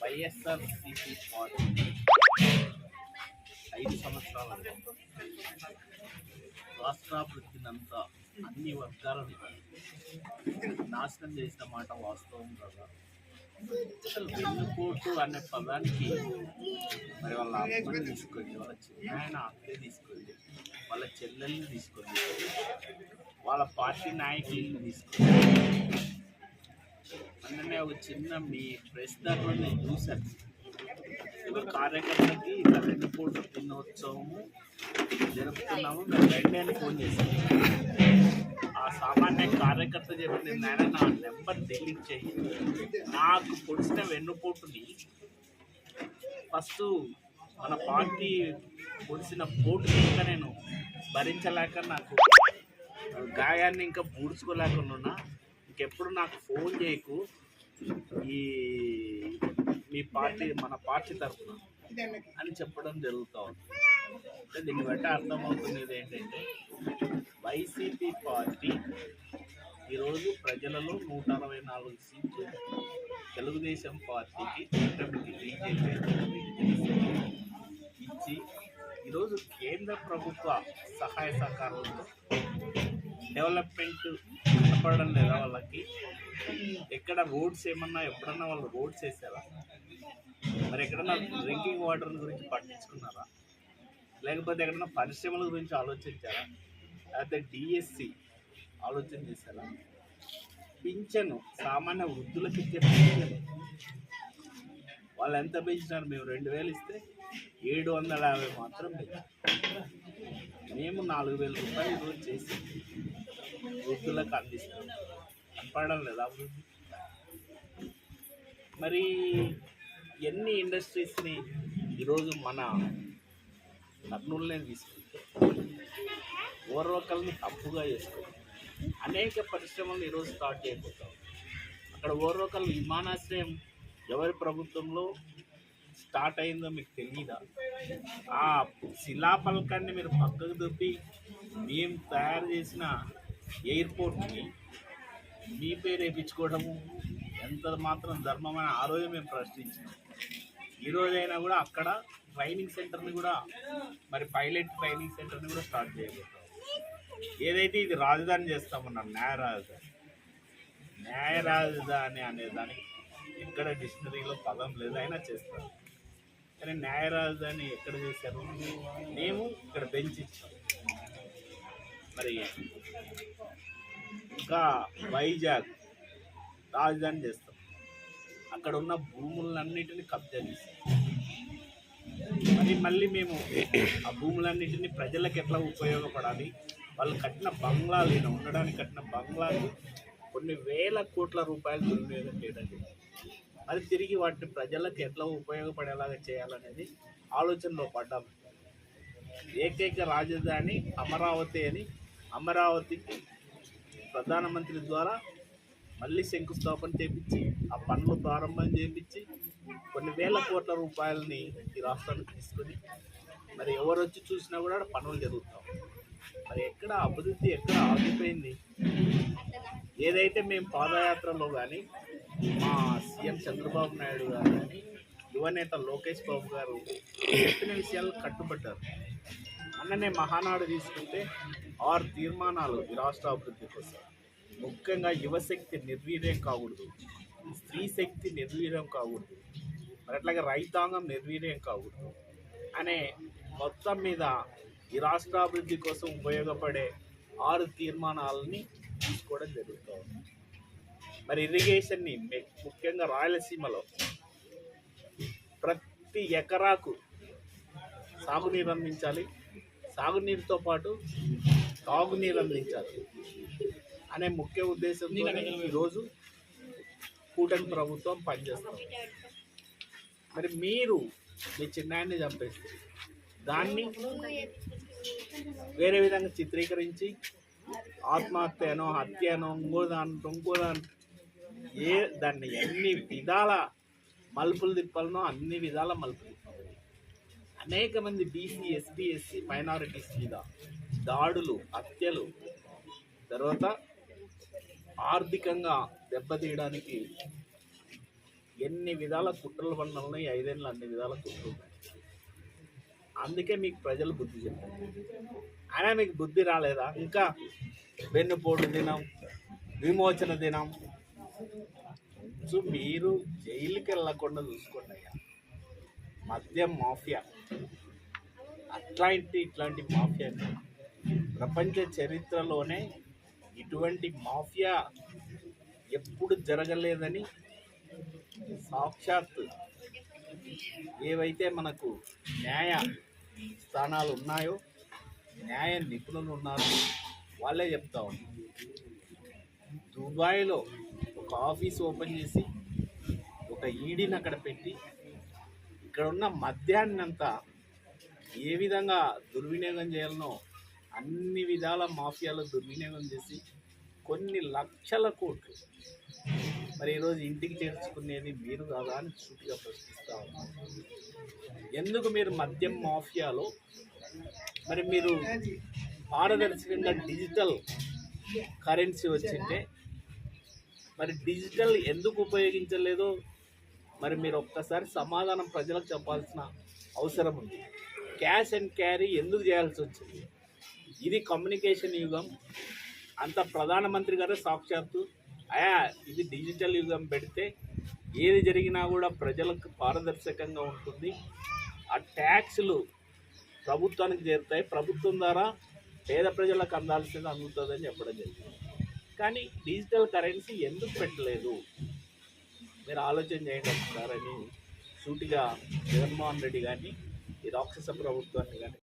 YSRCP party 5 సంవత్సరాలలో రాష్ట్రాభివృద్ధినంతా అన్ని వర్గాలను నాశనం చేసిన మాట వాస్తవం కదా. అసలు వెన్నుపోటు అనే పదానికి మరి వాళ్ళ అమ్మని తీసుకొని, వాళ్ళ చిన్న అక్కని తీసుకొని, వాళ్ళ చెల్లెల్ని తీసుకొని, వాళ్ళ పార్టీ నాయకులను తీసుకొని, అందుకనే ఒక చిన్న మీ ప్రెస్ దాంట్లో నేను చూశాను. కార్యకర్తకి వెన్నుపోటు దినోత్సవము జరుపుతున్నాము, మేము రండి అని ఫోన్ చేశాను. ఆ సామాన్య కార్యకర్త చెప్పిన నాయన నా నెంబర్ డిలీట్ చేయి, నాకు పొడిచిన వెన్నుపోటుని ఫస్ట్ మన పార్టీ పొడిచిన పోటుని ఇంకా నేను భరించలేక నాకు గాయాన్ని ఇంకా పూడ్చుకోలేకుండా ఇంకెప్పుడు నాకు ఫోన్ చేయకు, ఈ మీ పార్టీ మన పార్టీ తరఫున అని చెప్పడం జరుగుతూ ఉంది. అంటే దీన్ని బట్టి అర్థమవుతున్నది ఏంటంటే వైసీపీ పార్టీ ఈరోజు ప్రజలలో 164 సీట్లు, తెలుగుదేశం పార్టీకి బీజేపీ ఇచ్చి ఈరోజు కేంద్ర ప్రభుత్వ సహాయ సహకారాలతో డెవలప్మెంట్ కనపడడం లేదా వాళ్ళకి? ఎక్కడ రోడ్స్ ఏమన్నా ఎప్పుడన్నా వాళ్ళు రోడ్స్ వేసారా? మరి ఎక్కడన్నా డ్రింకింగ్ వాటర్ గురించి పట్టించుకున్నారా? లేకపోతే ఎక్కడన్నా పరిశ్రమల గురించి ఆలోచించారా? లేకపోతే డిఎస్సి ఆలోచన చేశారా? పింఛను సామాన్య వృద్ధులకు ఇచ్చే పింఛను వాళ్ళు ఎంత పెంచినారు? మేము 2000 ఇస్తే 750 మాత్రం పెంచాం. మేము 4000 రూపాయలు ఈరోజు చేసి వృద్ధులకు అందిస్తాం. కనపడడం లేదా అభివృద్ధి? మరి ఎన్ని ఇండస్ట్రీస్ని ఈరోజు మన కర్నూలునే తీసుకుంటే ఓర్వకల్ని హబ్బుగా చేసుకుంటాం. అనేక పరిశ్రమలు ఈరోజు స్టార్ట్ చేయబోతాం. అక్కడ ఓర్వకల్ విమానాశ్రయం ఎవరి ప్రభుత్వంలో స్టార్ట్ అయిందో మీకు తెలియదా? ఆ శిలాఫలకాన్ని మీరు పక్కకు దొప్పి మేము తయారు చేసిన ఎయిర్పోర్ట్ని మీ పేరు వేయించుకోవడము ఎంత మాత్రం ధర్మమైన ఆ రోజు మేము ప్రశ్నించాం. ఈరోజైనా కూడా అక్కడ ట్రైనింగ్ సెంటర్ని కూడా మరి పైలట్ ట్రైనింగ్ సెంటర్ని కూడా స్టార్ట్ చేయబోతాం. ఏదైతే ఇది రాజధాని చేస్తామన్నారు, న్యాయ రాజధాని అనేదానికి ఎక్కడ డిక్షనరీలో పదం లేదు, అయినా చేస్తారు. కానీ న్యాయ రాజధాని ఎక్కడ చేశారు? మేము ఇక్కడ బెంచ్ ఇచ్చాం. మరి ఇంకా వైజాగ్ రాజధాని చేస్తాం, అక్కడ ఉన్న భూములన్నిటిని కబ్జా చేస్తాం. మళ్ళీ మేము ఆ భూములన్నిటిని ప్రజలకు ఎట్లా ఉపయోగపడాలి, వాళ్ళు కట్టిన బంగ్లాలు, ఈయన ఉండడానికి కట్టిన బంగ్లాలు కొన్ని వేల కోట్ల రూపాయలు దుర్వినియోగం చేయడం, అది తిరిగి వాటిని ప్రజలకు ఎట్లా ఉపయోగపడేలాగా చేయాలనేది ఆలోచనలో పడ్డాం. ఏకైక రాజధాని అమరావతి అని, అమరావతికి ప్రధానమంత్రి ద్వారా మళ్ళీ శంకుస్థాపన చేయించి ఆ పనులు ప్రారంభం చేయించి కొన్ని వేల కోట్ల రూపాయలని ఈ రాష్ట్రానికి తీసుకొని మరి ఎవరు వచ్చి చూసినా కూడా పనులు జరుగుతాం. మరి ఎక్కడ అభివృద్ధి ఎక్కడ ఆగిపోయింది? ఏదైతే మేము పాదయాత్రలో కానీ మా సీఎం చంద్రబాబు నాయుడు గారు కానీ యువనేత లోకేష్ బాబు గారు చెప్పిన విషయాలు కట్టుబడ్డారు. అన్ననే మహానాడు తీసుకుంటే 6 తీర్మానాలు ఈ రాష్ట్ర అభివృద్ధి కోసం. ముఖ్యంగా యువశక్తి నిర్వీర్యం కాకూడదు, స్త్రీ శక్తి నిర్వీర్యం కాకూడదు, మరి అట్లాగే రైతాంగం నిర్వీర్యం కాకూడదు అనే మొత్తం మీద ఈ రాష్ట్రాభివృద్ధి కోసం ఉపయోగపడే 6 తీర్మానాలని తీసుకోవడం జరుగుతుంది. మరి ఇరిగేషన్ని ముఖ్యంగా రాయలసీమలో ప్రతి ఎకరాకు సాగునీరు అందించాలి, సాగునీరుతో పాటు తాగునీరు అందించాలి అనే ముఖ్య ఉద్దేశంతో ఈరోజు కూటమి ప్రభుత్వం పనిచేస్తాం. మరి మీరు మీ చిన్నాయన్ని చంపేస్తే దాన్ని వేరే విధంగా చిత్రీకరించి ఆత్మహత్యనో, హత్యనో, ఇంకోదాని దాన్ని ఎన్ని విధాల మలుపులు తిప్పాలనో అన్ని విధాల మలుపులు తిప్పాలి. అనేక మంది బీసీ, ఎస్టీ, ఎస్సీ మైనారిటీస్ మీద దాడులు, హత్యలు, తర్వాత ఆర్థికంగా దెబ్బతీయడానికి ఎన్ని విధాల కుట్రల వలన ఉన్నాయి, 5 ఏళ్ళు అన్ని విధాల కుట్రలు ఉన్నాయి. అందుకే మీకు ప్రజలు బుద్ధి చెప్పారు. అయినా మీకు బుద్ధి రాలేదా? ఇంకా వెన్నుపోటు దినం, విమోచన దినం. సో మీరు జైలుకి వెళ్ళకుండా చూసుకోండి అయ్యా. మద్యం మాఫియా ఇట్లాంటి మాఫియా ప్రపంచ చరిత్రలోనే ఇటువంటి మాఫియా ఎప్పుడు జరగలేదని సాక్షాత్ ఏవైతే మనకు న్యాయ స్థానాలు ఉన్నాయో, న్యాయ నిపుణులు ఉన్నారో వాళ్ళే చెప్తా ఉన్నారు. దుబాయ్లో ఒక ఆఫీస్ ఓపెన్ చేసి ఒక ఈడీని అక్కడ పెట్టి ఇక్కడ ఉన్న మద్యాన్ని అంతా ఏ విధంగా దుర్వినియోగం చేయాలనో అన్ని విధాల మాఫియాలో దుర్వినియోగం చేసి కొన్ని లక్షల కోట్లు మరి ఈరోజు ఇంటికి చేర్చుకునేది మీరు కాదా అని సూటిగా ప్రశ్నిస్తూ ఉన్నారు. ఎందుకు మీరు మద్యం మాఫియాలో మరి మీరు పారదర్శకంగా డిజిటల్ కరెన్సీ వచ్చింటే మరి డిజిటల్ ఎందుకు ఉపయోగించలేదో మరి మీరు ఒక్కసారి సమాధానం ప్రజలకు చెప్పాల్సిన అవసరం ఉంది. క్యాష్ అండ్ క్యారీ ఎందుకు చేయాల్సి వచ్చింది? ఇది కమ్యూనికేషన్ యుగం. అంత ప్రధానమంత్రి గారు సాక్షాత్తు ఇది డిజిటల్ యుగం పెడితే ఏది జరిగినా కూడా ప్రజలకు పారదర్శకంగా ఉంటుంది, ఆ ట్యాక్స్లు ప్రభుత్వానికి చేరుతాయి, ప్రభుత్వం ద్వారా పేద ప్రజలకు అందాల్సింది అందుతుందని చెప్పడం జరిగింది. కానీ డిజిటల్ కరెన్సీ ఎందుకు పెట్టలేదు? మీరు ఆలోచన చేయగలుగుతారని సూటిగా జగన్మోహన్ రెడ్డి కానీ ఈ రాక్షస ప్రభుత్వాన్ని కానీ